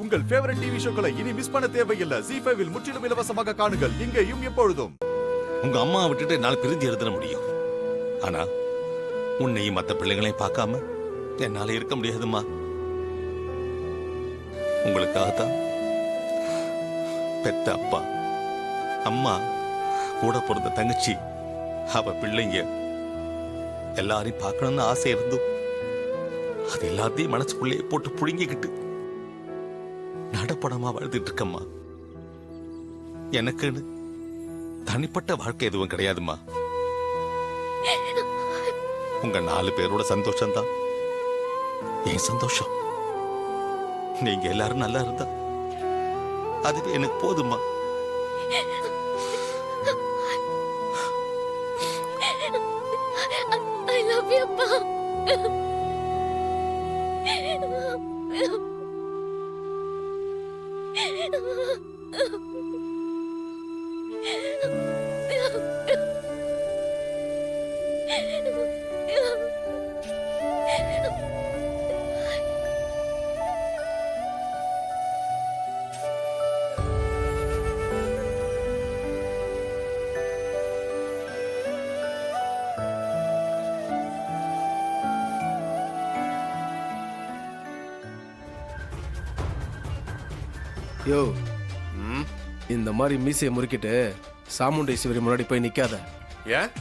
உங்கள் favourite TV ஷோக்களை இனி miss பண்ண தேவையில்லை. ZEE5 இல் முற்றிலும் இலவசமாக காணுங்கள். இங்கேயும் எப்பொழுதும். உங்க அம்மா விட்டுட்டு நாலு பிரிஞ்சு எழுத முடியும். ஆனா உன்னையும் மத்த பிள்ளைங்களையும் பார்க்காம என்னால இருக்க முடியாதுமா. உங்களுக்காகத்தான் பெத்த அப்பா, அம்மா, கூட பிறந்த தங்கச்சி, அவ பிள்ளைங்க எல்லாரையும் பார்க்கணும்னு ஆசை இருந்தும் அது எல்லாத்தையும் மனசுக்குள்ளே போட்டு புழுங்கிக்கிட்டு நடப்படமா வாழ்ந்துட்டு இருக்கம்மா. எனக்குன்னு தனிப்பட்ட வாழ்க்கை எதுவும் கிடையாதுமா. உங்க 4 பேரோட சந்தோஷம் தான் என் சந்தோஷம். நீங்க எல்லாரும் நல்லா இருந்தா அதுவே எனக்கு போதுமா. I love you, அப்பா. யோ, இந்த மாதிரி மீசையை முறுக்கிட்டு சாமுண்டேஸ்வரி முன்னாடி போய் நிக்காத. ஏன்?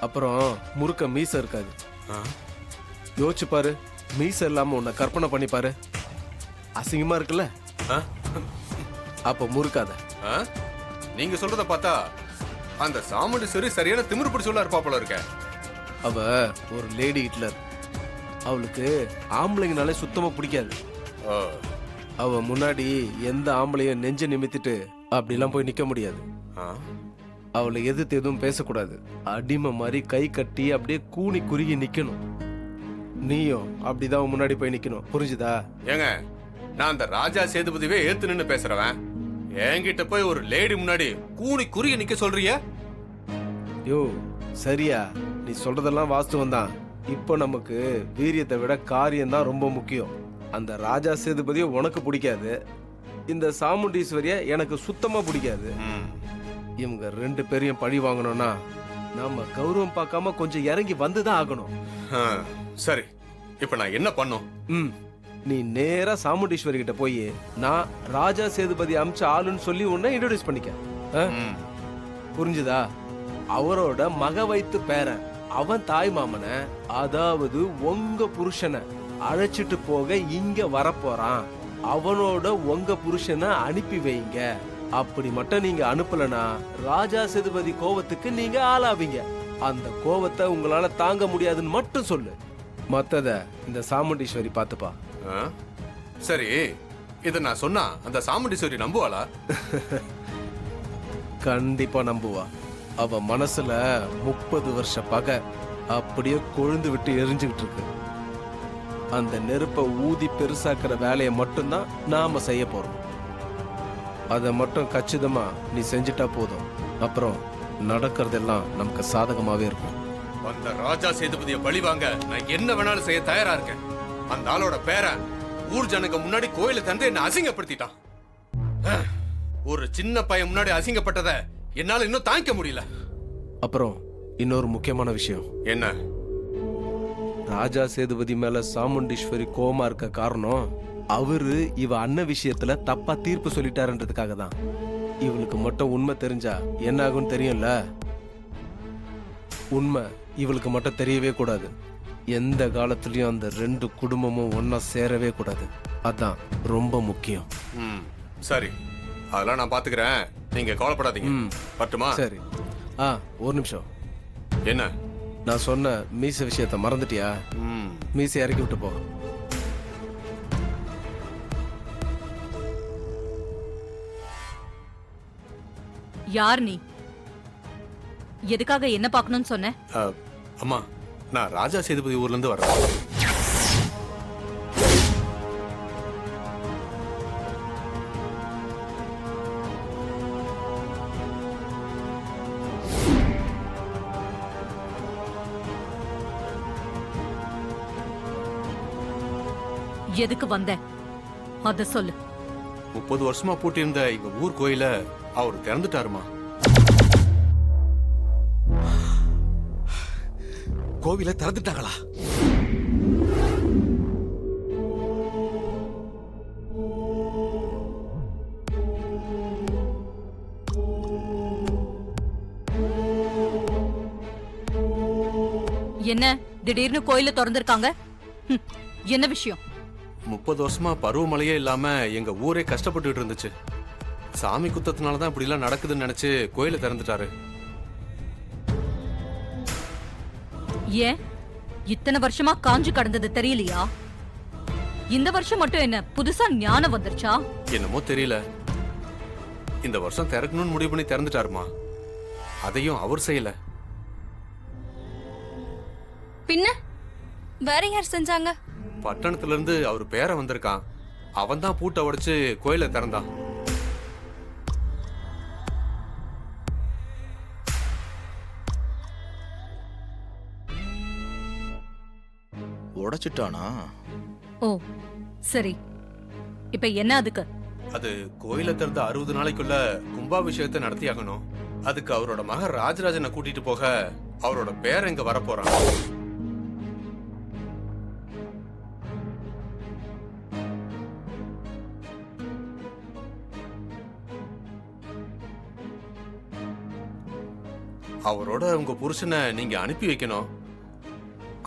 அப்புறம் முறுக்க மீசை இருக்காது. யோசிச்சு பாரு, மீசை இல்லாம உன்னை கற்பனை பண்ணி பாரு. அசிங்கமா இருக்குல்ல? அப்ப முறுக்காத. நீங்க சொல்றத பார்த்தா அந்த சாமுண்டீஸ்வரி சரியான திமிரு பிடிச்சவளா இருப்பா போல இருக்க. அவ ஒரு லேடி ஹிட்லர். அவளுக்கு ஆம்பளைங்கனாலே சுத்தமா பிடிக்காது. அவ முன்னாடி எந்த ஆம்பளையும் நெஞ்ச நிமித்திட்டு அப்படிலாம் போய் நிக்க முடியாது. அவளை எதிர்த்து எதுவும் பேசக்கூடாது. அடிமை மாதிரி கை கட்டி அப்படியே கூனி குறுகி நிக்கணும். நீயும் அப்படிதான் முன்னாடி போய் நிக்கணும். புரிஞ்சுதா? ஏங்க, நான் அந்த ராஜா சேதுபதிவே ஏத்து நின்னு பேசுறவன். என்கிட்ட போய் ஒரு லேடி முன்னாடி கூனி குறுகி நிக்க சொல்றிய? யோ, சரியா? நீ சொல்றதெல்லாம் வாஸ்தவம் தான். இப்போ நமக்கு வீரியத்தை விட காரியம் தான் ரொம்ப முக்கியம். அந்த ராஜா சேதுபதியை உனக்கு பிடிக்காது, இந்த சாமுண்டீஸ்வரிய எனக்கு சுத்தமா பிடிக்காது. இவங்க 2 பேரையும் பழி வாங்கணும்னா நாம கௌரவம் பார்க்காம கொஞ்சம் இறங்கி வந்துதான் ஆகணும். சரி, இப்ப நான் என்ன பண்ணும்? நீ நேரா சாமுண்டீஸ்வரி கிட்ட போய் நான் ராஜா சேதுபதி அமிச்ச ஆளுன்னு சொல்லி உன்னை இன்ட்ரோடியூஸ் பண்ணிக்க. புரிஞ்சுதா? அவரோட மக வைத்து பேரன், அவன் தாய் மாமனை, அதாவது உங்க புருஷனை அழைச்சிட்டு போக இங்க வரப்போறான். அவனோட உங்க புருஷனை அனுப்பி வைங்க. அப்படி மட்டும் நீங்க அனுப்பலனா ராஜா சேதுபதி கோவத்துக்கு நீங்க ஆளாவீங்க. அந்த கோவத்தை உங்களால தாங்க முடியாதுன்னு மட்டும் சொல்லு. மத்தத இந்த சாமுண்டீஸ்வரி பாத்துப்பா. சரி, இத நான் சொன்னா அந்த சாமுண்டீஸ்வரி நம்புவாளா? கண்டிப்பா நம்புவா. அவ மனசுல 30 வருஷ பகை அப்படியே கொழுந்து விட்டு எரிஞ்சுக்கிட்டு இருக்கு. அந்த நெருப்பை ஊதி பெருசாக்குற வேலையை மட்டும்தான் நாம செய்ய போறோம். அதை மட்டும் கச்சிதமா நீ செஞ்சுட்டா போதும். அப்புறம் நடக்கிறதெல்லாம் நமக்கு சாதகமாவே இருக்கும். அந்த ராஜா சேதுபதியை பழி வாங்க நான் என்ன வேணாலும் செய்ய தயாரா இருக்கேன். அந்த ஆளோட பேரன் ஊர் ஜனங்க முன்னாடி கோயில தந்து என்ன அசிங்கப்படுத்திட்டான். ஒரு சின்ன பையன் முன்னாடி அசிங்கப்பட்டத என்னால இன்னும் தாங்கிக்க முடியல. அப்புறம் இன்னொரு முக்கியமான விஷயம். என்ன? ராஜா சேதுபதி மேல சாமுண்டீஸ்வரி கோமா இருக்க காரணம் அவரு இவ அண்ணன் விஷயத்துல தப்பா தீர்ப்பு சொல்லிட்டாருன்றதுக்காக தான். இவளுக்கு மட்டும் உண்மை தெரிஞ்சா என்ன ஆகும்னு தெரியும்ல? உண்மை இவளுக்கு மட்டும் தெரியவே கூடாது. எந்த காலத்திலயும் அந்த 2 குடும்பமும் ஒன்னா சேரவே கூடாது. அதான் ரொம்ப முக்கியம். சரி, அதெல்லாம் நான் பாத்துக்கிறேன். நீங்க கவலைப்படாதீங்க. பட்டுமா? சரி. ஒரு நிமிஷம். என்ன? நான் சொன்ன மீசை விஷயத்த மறந்துட்டியா? மீசை இறக்கி விட்டு போ. யார் நீ? எதுக்காக என்ன பார்க்கணும்னு சொன்ன? அம்மா, நான் ராஜா சேதுபதி ஊர்ல இருந்து வரேன். எதுக்கு வந்த? அத சொல்லு. 30 வருஷமா பூட்டியிருந்த எங்க ஊர் கோயில அவர் திறந்துட்டாருமா. கோவிலை திறந்துட்டாங்களா? என்ன திடீர்னு கோயில திறந்திருக்காங்க? என்ன விஷயம்? 30 வருஷமா பருவமழையே இல்லாம எங்க ஊரே கஷ்டப்பட்டுட்டு இருந்துச்சு. சாமி குத்தத்தினாலதான் இப்படி எல்லாம் நடக்குதுன்னு நினைச்சு கோயிலை திறந்துட்டாரு. ஏன் இத்தனை வருஷமா காஞ்சு கடந்தது தெரியலையா? இந்த வருஷம் மட்டும் என்ன புதுசா ஞானம் வந்துருச்சா? என்னமோ தெரியல, இந்த வருஷம் திறக்கணும்னு முடிவு பண்ணி திறந்துட்டாருமா. அதையும் அவர் செய்யல. பின்ன வேற யார் செஞ்சாங்க? பட்டணத்துல இருந்து அவர் பேர வந்திருக்கான். அவன் தான் பூட்டை உடைச்சு கோயிலை திறந்தான். உடைச்சிட்டானா? ஓ சரி, இப்ப என்ன அதுக்கு? அது கோயிலை திறந்த 60 நாளைக்குள்ள கும்பாபிஷேகத்தை நடத்தியாகணும். அதுக்கு அவரோட மகன் ராஜராஜனை கூட்டிட்டு போக அவரோட பேர இங்க வரப்போறான். அவரோட உங்க புருஷனை நீங்க அனுப்பி வைக்கணும்.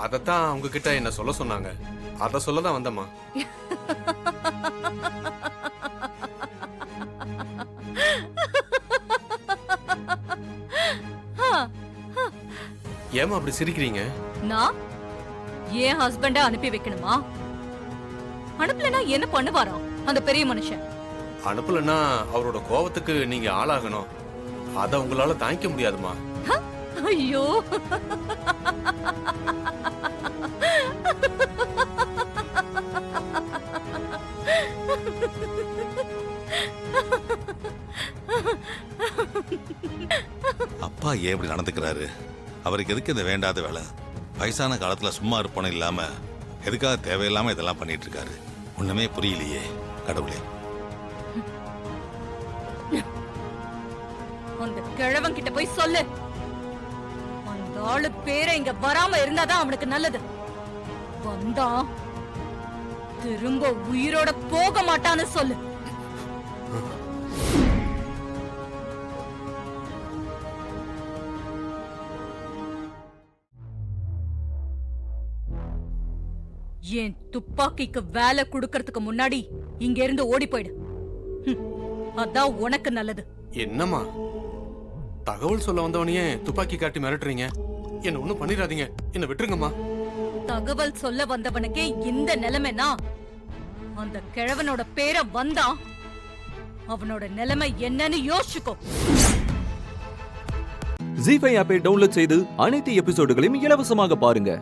அதத்தான் உங்ககிட்ட என்ன சொல்ல சொன்னாங்க. அத சொல்லதான் வந்தம்மா. ஏமா அப்படி சிரிக்கிறீங்க? நான் என் ஹஸ்பண்ட அனுப்பி வைக்கணுமா? அனுப்பலனா என்ன பண்ணுவாராம் அந்த பெரிய மனுஷன்? அனுப்பலன்னா அவரோட கோவத்துக்கு நீங்க ஆளாகணும். அத உங்களால தாங்கிக்க முடியாதுமா. ஐயோ, அப்பா ஏன் இப்படி நடந்துக்கிறாரு? அவருக்கு எதுக்கு இந்த வேண்டாத வேலை? வயசான காலத்துல சும்மா இருப்பனும் இல்லாம எதுக்காக தேவையில்லாம இதெல்லாம் பண்ணிட்டு இருக்காரு? ஒண்ணுமே புரியலையே கடவுளே. அந்த கிழவன் கிட்ட போய் சொல்லு, அந்த ஆளு பேரை இங்க வராம இருந்தாதான் அவனுக்கு நல்லது. வந்தா திரும்ப உயிரோட போக மாட்டான்னு சொல்லு. என் துப்பாக்கிக்கு வேலை கொடுக்கறதுக்கு முன்னாடி இங்க இருந்து ஓடி போயிடு. அதான் உனக்கு நல்லது. என்னம்மா தகவல் சொல்ல வந்தவனையே துப்பாக்கி காட்டி மிரட்டுறீங்க? என்ன ஒண்ணும் பண்ணிடாதீங்க, என்ன விட்டுருங்கம்மா. தகவல் சொல்ல வந்தவனுக்கே இந்த நிலைமைனா அந்த கிழவனோட பேரை வந்தா அவனோட நிலைமை என்னன்னு யோசிச்சுக்கோ. ஜீ5 ஆப்பை டவுன்லோட் செய்து அனைத்து எபிசோடுகளையும் இலவசமாக பாருங்க.